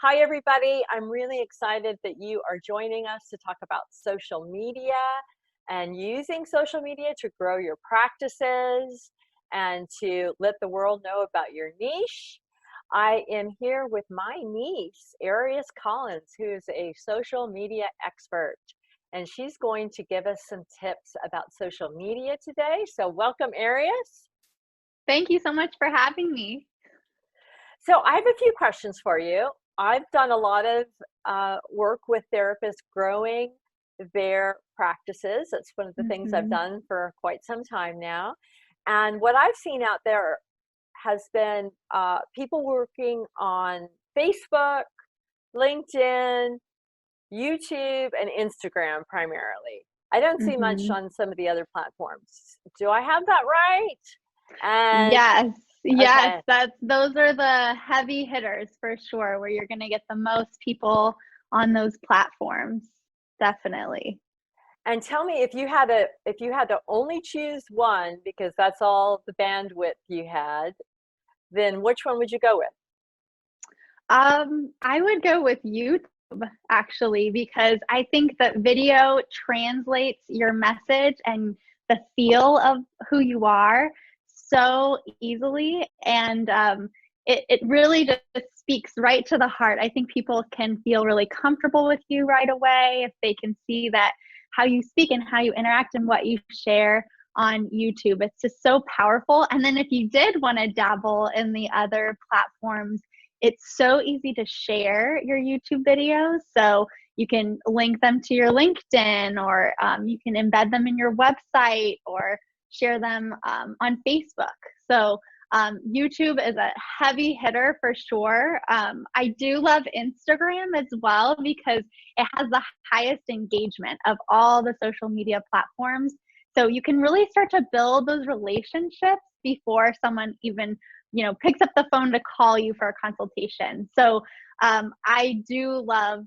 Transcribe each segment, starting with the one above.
Hi, everybody. I'm really excited that you are joining us to talk about social media and using social media to grow your practices and to let the world know about your niche. I am here with my niece, Arius Collins, who is a social media expert, and she's going to give us some tips about social media today. So welcome, Arius. Thank you so much for having me. So I have a few questions for you. I've done a lot of work with therapists growing their practices. That's one of the things I've hmm done for quite some time now. And what I've seen out there has been people working on Facebook, LinkedIn, YouTube, and Instagram primarily. I don't see much hmm on some of the other platforms. Do I have that right? And Yes, yes, okay. those are the heavy hitters for sure, where you're going to get the most people on those platforms. Definitely. And tell me if you had to only choose one because that's all the bandwidth you had, then which one would you go with? I would go with YouTube actually, because I think that video translates your message and the feel of who you are so easily. And it really just speaks right to the heart. I think people can feel really comfortable with you right away if they can see that how you speak and how you interact and what you share on YouTube. It's just so powerful. And then if you did want to dabble in the other platforms, it's so easy to share your YouTube videos. So you can link them to your LinkedIn, or you can embed them in your website, or share them on Facebook. So YouTube is a heavy hitter for sure. I do love Instagram as well, because it has the highest engagement of all the social media platforms. So you can really start to build those relationships before someone even picks up the phone to call you for a consultation. So I do love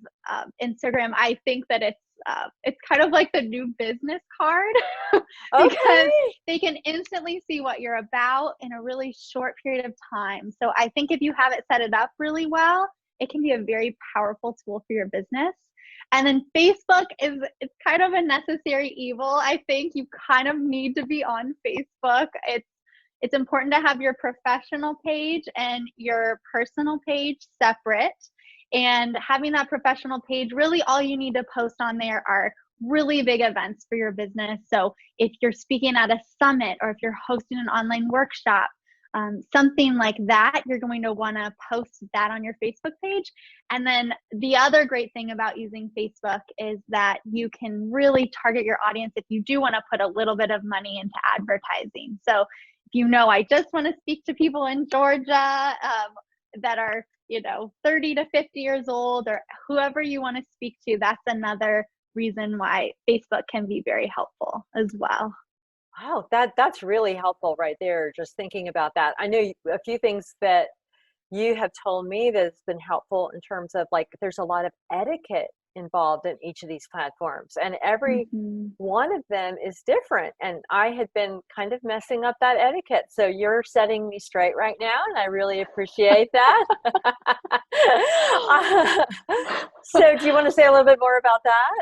Instagram. I think that it's kind of like the new business card because Okay. they can instantly see what you're about in a really short period of time. So I think if you have it set it up really well, it can be a very powerful tool for your business. And then Facebook is it's kind of a necessary evil. I think you kind of need to be on Facebook. It's important to have your professional page and your personal page separate. And having that professional page, really all you need to post on there are really big events for your business. So if you're speaking at a summit, or if you're hosting an online workshop, something like that, you're going to want to post that on your Facebook page. And then the other great thing about using Facebook is that you can really target your audience if you do want to put a little bit of money into advertising. So I just want to speak to people in Georgia that are, 30 to 50 years old, or whoever you want to speak to, that's another reason why Facebook can be very helpful as well. Wow, that's really helpful right there. Just thinking about that. I know a few things that you have told me that's been helpful in terms of like there's a lot of etiquette involved in each of these platforms, and every hmm one of them is different. And I had been kind of messing up that etiquette. So you're setting me straight right now, and I really appreciate that. So do you want to say a little bit more about that?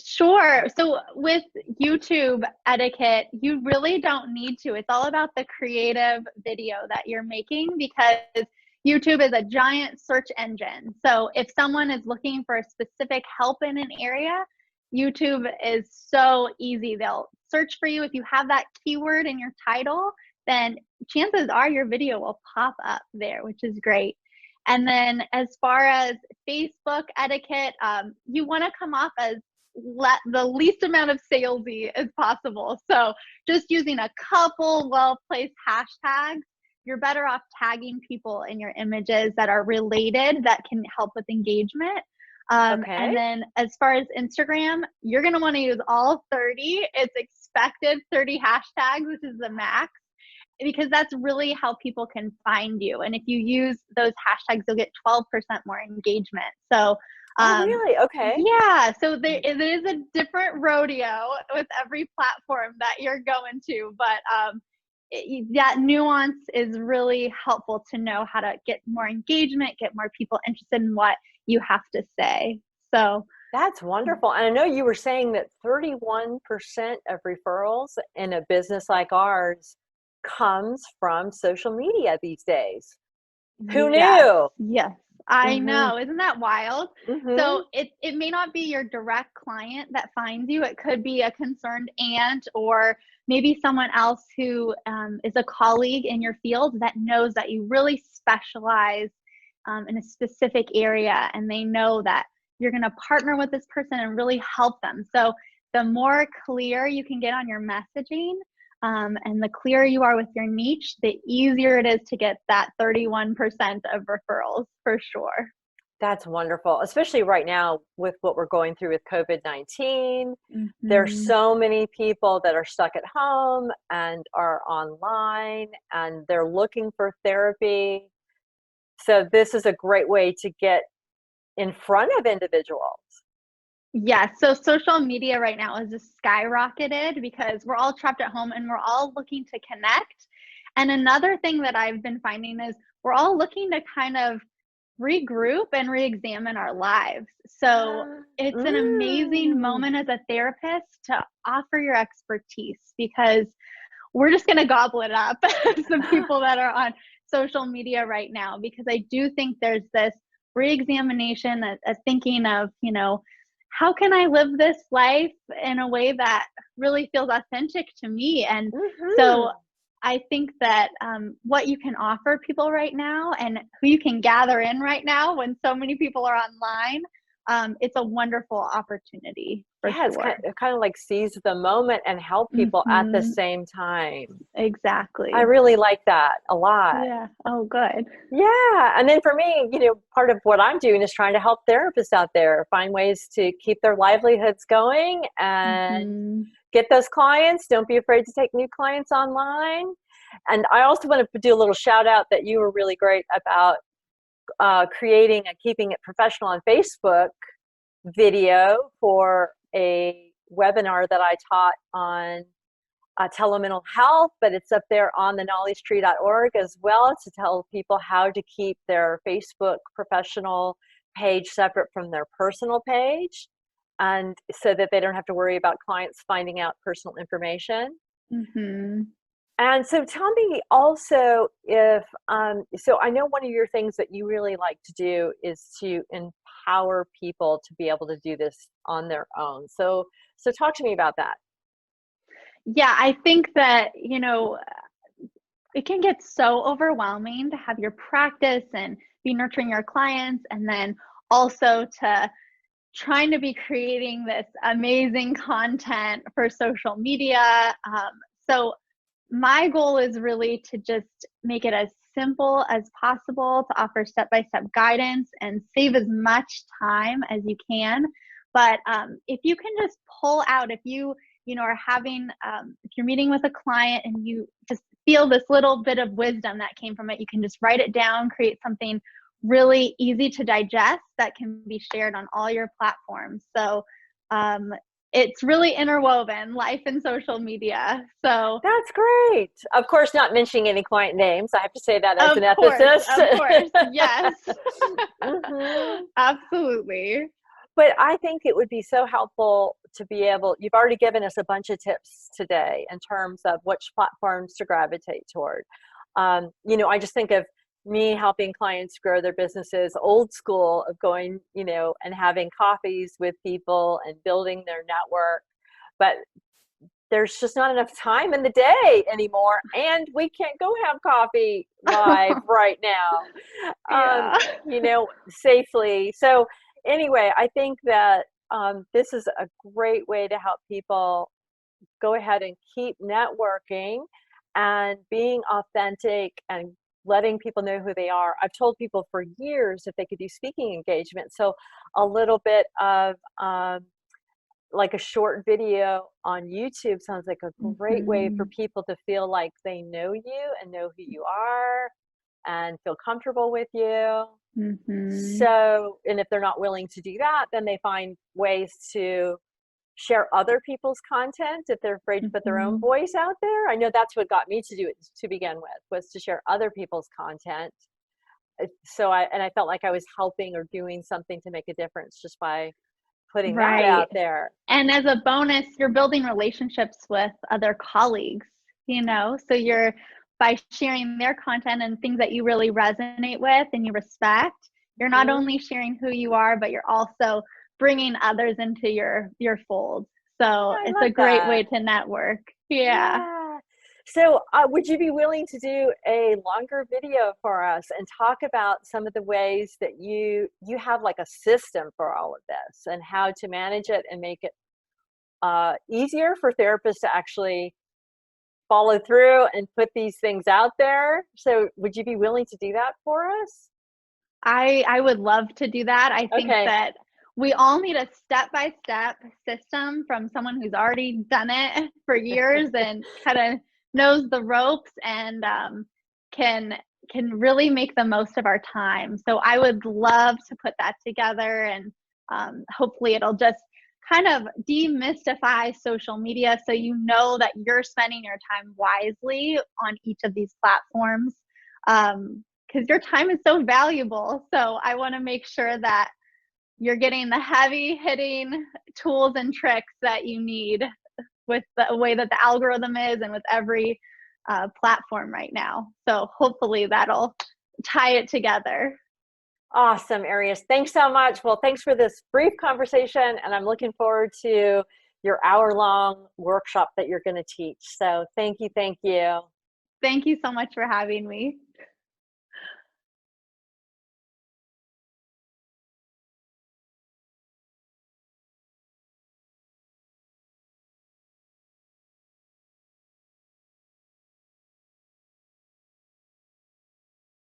Sure. So with YouTube etiquette, you really don't need to. It's all about the creative video that you're making, because YouTube is a giant search engine. So if someone is looking for a specific help in an area, YouTube is so easy. They'll search for you. If you have that keyword in your title, then chances are your video will pop up there, which is great. And then as far as Facebook etiquette, you want to come off as the least amount of salesy as possible. So just using a couple well-placed hashtags, you're better off tagging people in your images that are related, that can help with engagement. And Okay. then as far as Instagram, you're going to want to use all 30. It's expected 30 hashtags, which is the max, because that's really how people can find you. And if you use those hashtags, you'll get 12% more engagement. So Oh, um, really? Okay. yeah, so there it is a different rodeo with every platform that you're going to, but that nuance is really helpful to know how to get more engagement, get more people interested in what you have to say. So That's wonderful. And I know you were saying that 31% of referrals in a business like ours comes from social media these days. Who yes, knew? yes. I Mm-hmm. know. Isn't that wild? Mm-hmm. So it may not be your direct client that finds you. It could be a concerned aunt or maybe someone else who is a colleague in your field that knows that you really specialize in a specific area, and they know that you're going to partner with this person and really help them. So the more clear you can get on your messaging, and the clearer you are with your niche, the easier it is to get that 31% of referrals for sure. That's wonderful, especially right now with what we're going through with COVID-19. There's Hmm. so many people that are stuck at home and are online and they're looking for therapy. So this is a great way to get in front of individuals. Yeah, so social media right now is just skyrocketed because we're all trapped at home and we're all looking to connect. And another thing that I've been finding is we're all looking to kind of regroup and re-examine our lives. So it's an amazing Mm. moment as a therapist to offer your expertise because we're just going to gobble it up as the people that are on social media right now, because I do think there's this re-examination, a thinking of, how can I live this life in a way that really feels authentic to me? And so Mhm. I think that what you can offer people right now and who you can gather in right now when so many people are online, it's a wonderful opportunity for Yeah, it's sure. kind of like seize the moment and help people at the Hmm. same time. I Exactly. really like that a lot. Yeah. Oh, good. Yeah, and then for me, part of what I'm doing is trying to help therapists out there find ways to keep their livelihoods going and Hmm. get those clients. Don't be afraid to take new clients online. And I also want to do a little shout out that you were really great about creating and keeping it professional on Facebook video for a webinar that I taught on telemental health, but it's up there on the knowledgetree.org as well to tell people how to keep their Facebook professional page separate from their personal page, and so that they don't have to worry about clients finding out personal information. Hmm. And so tell me also if, so I know one of your things that you really like to do is to empower people to be able to do this on their own. So talk to me about that. Yeah, I think that, it can get so overwhelming to have your practice and be nurturing your clients, and then also to trying to be creating this amazing content for social media. So my goal is really to just make it as simple as possible to offer step-by-step guidance and save as much time as you can. But if you can just pull out, if you are having, if you're meeting with a client and you just feel this little bit of wisdom that came from it, you can just write it down, create something really easy to digest that can be shared on all your platforms. So it's really interwoven, life and social media. So That's great. Of course, not mentioning any client names. I have to say that as an of ethicist. course, yes. Hmm. Absolutely. But I think it would be so helpful to be able, you've already given us a bunch of tips today in terms of which platforms to gravitate toward. I just think of me helping clients grow their businesses, old school of going, and having coffees with people and building their network. But there's just not enough time in the day anymore, and we can't go have coffee live right now, Yeah. safely. So anyway, I think that this is a great way to help people go ahead and keep networking and being authentic and letting people know who they are. I've told people for years that they could do speaking engagements. So a little bit of like a short video on YouTube sounds like a great way for Hmm. people to feel like they know you and know who you are and feel comfortable with you. Hmm. So, and if they're not willing to do that, then they find ways to share other people's content if they're afraid to put their own Mhm. voice out there. I know that's what got me to do it to begin with, was to share other people's content. So I felt like I was helping or doing something to make a difference just by putting that Right. out there. And as a bonus, you're building relationships with other colleagues, so you're by sharing their content and things that you really resonate with and you respect, you're not Hmm. only sharing who you are, but you're also bringing others into your fold. So I it's love a great that. way to network. Yeah. Yeah. So, would you be willing to do a longer video for us and talk about some of the ways that you have like a system for all of this and how to manage it and make it easier for therapists to actually follow through and put these things out there? So, would you be willing to do that for us? I would love to do that. I think Okay. that we all need a step-by-step system from someone who's already done it for years and kinda knows the ropes and, can can really make the most of our time. So I would love to put that together and, hopefully it'll just kind of demystify social media so you know that you're spending your time wisely on each of these platforms. Because your time is so valuable. So I want to make sure that you're getting the heavy hitting tools and tricks that you need with the way that the algorithm is and with every platform right now. So hopefully that'll tie it together. Awesome, Arius. Thanks so much. Well, thanks for this brief conversation, and I'm looking forward to your hour-long workshop that you're going to teach. So thank you, thank you. Thank you so much for having me.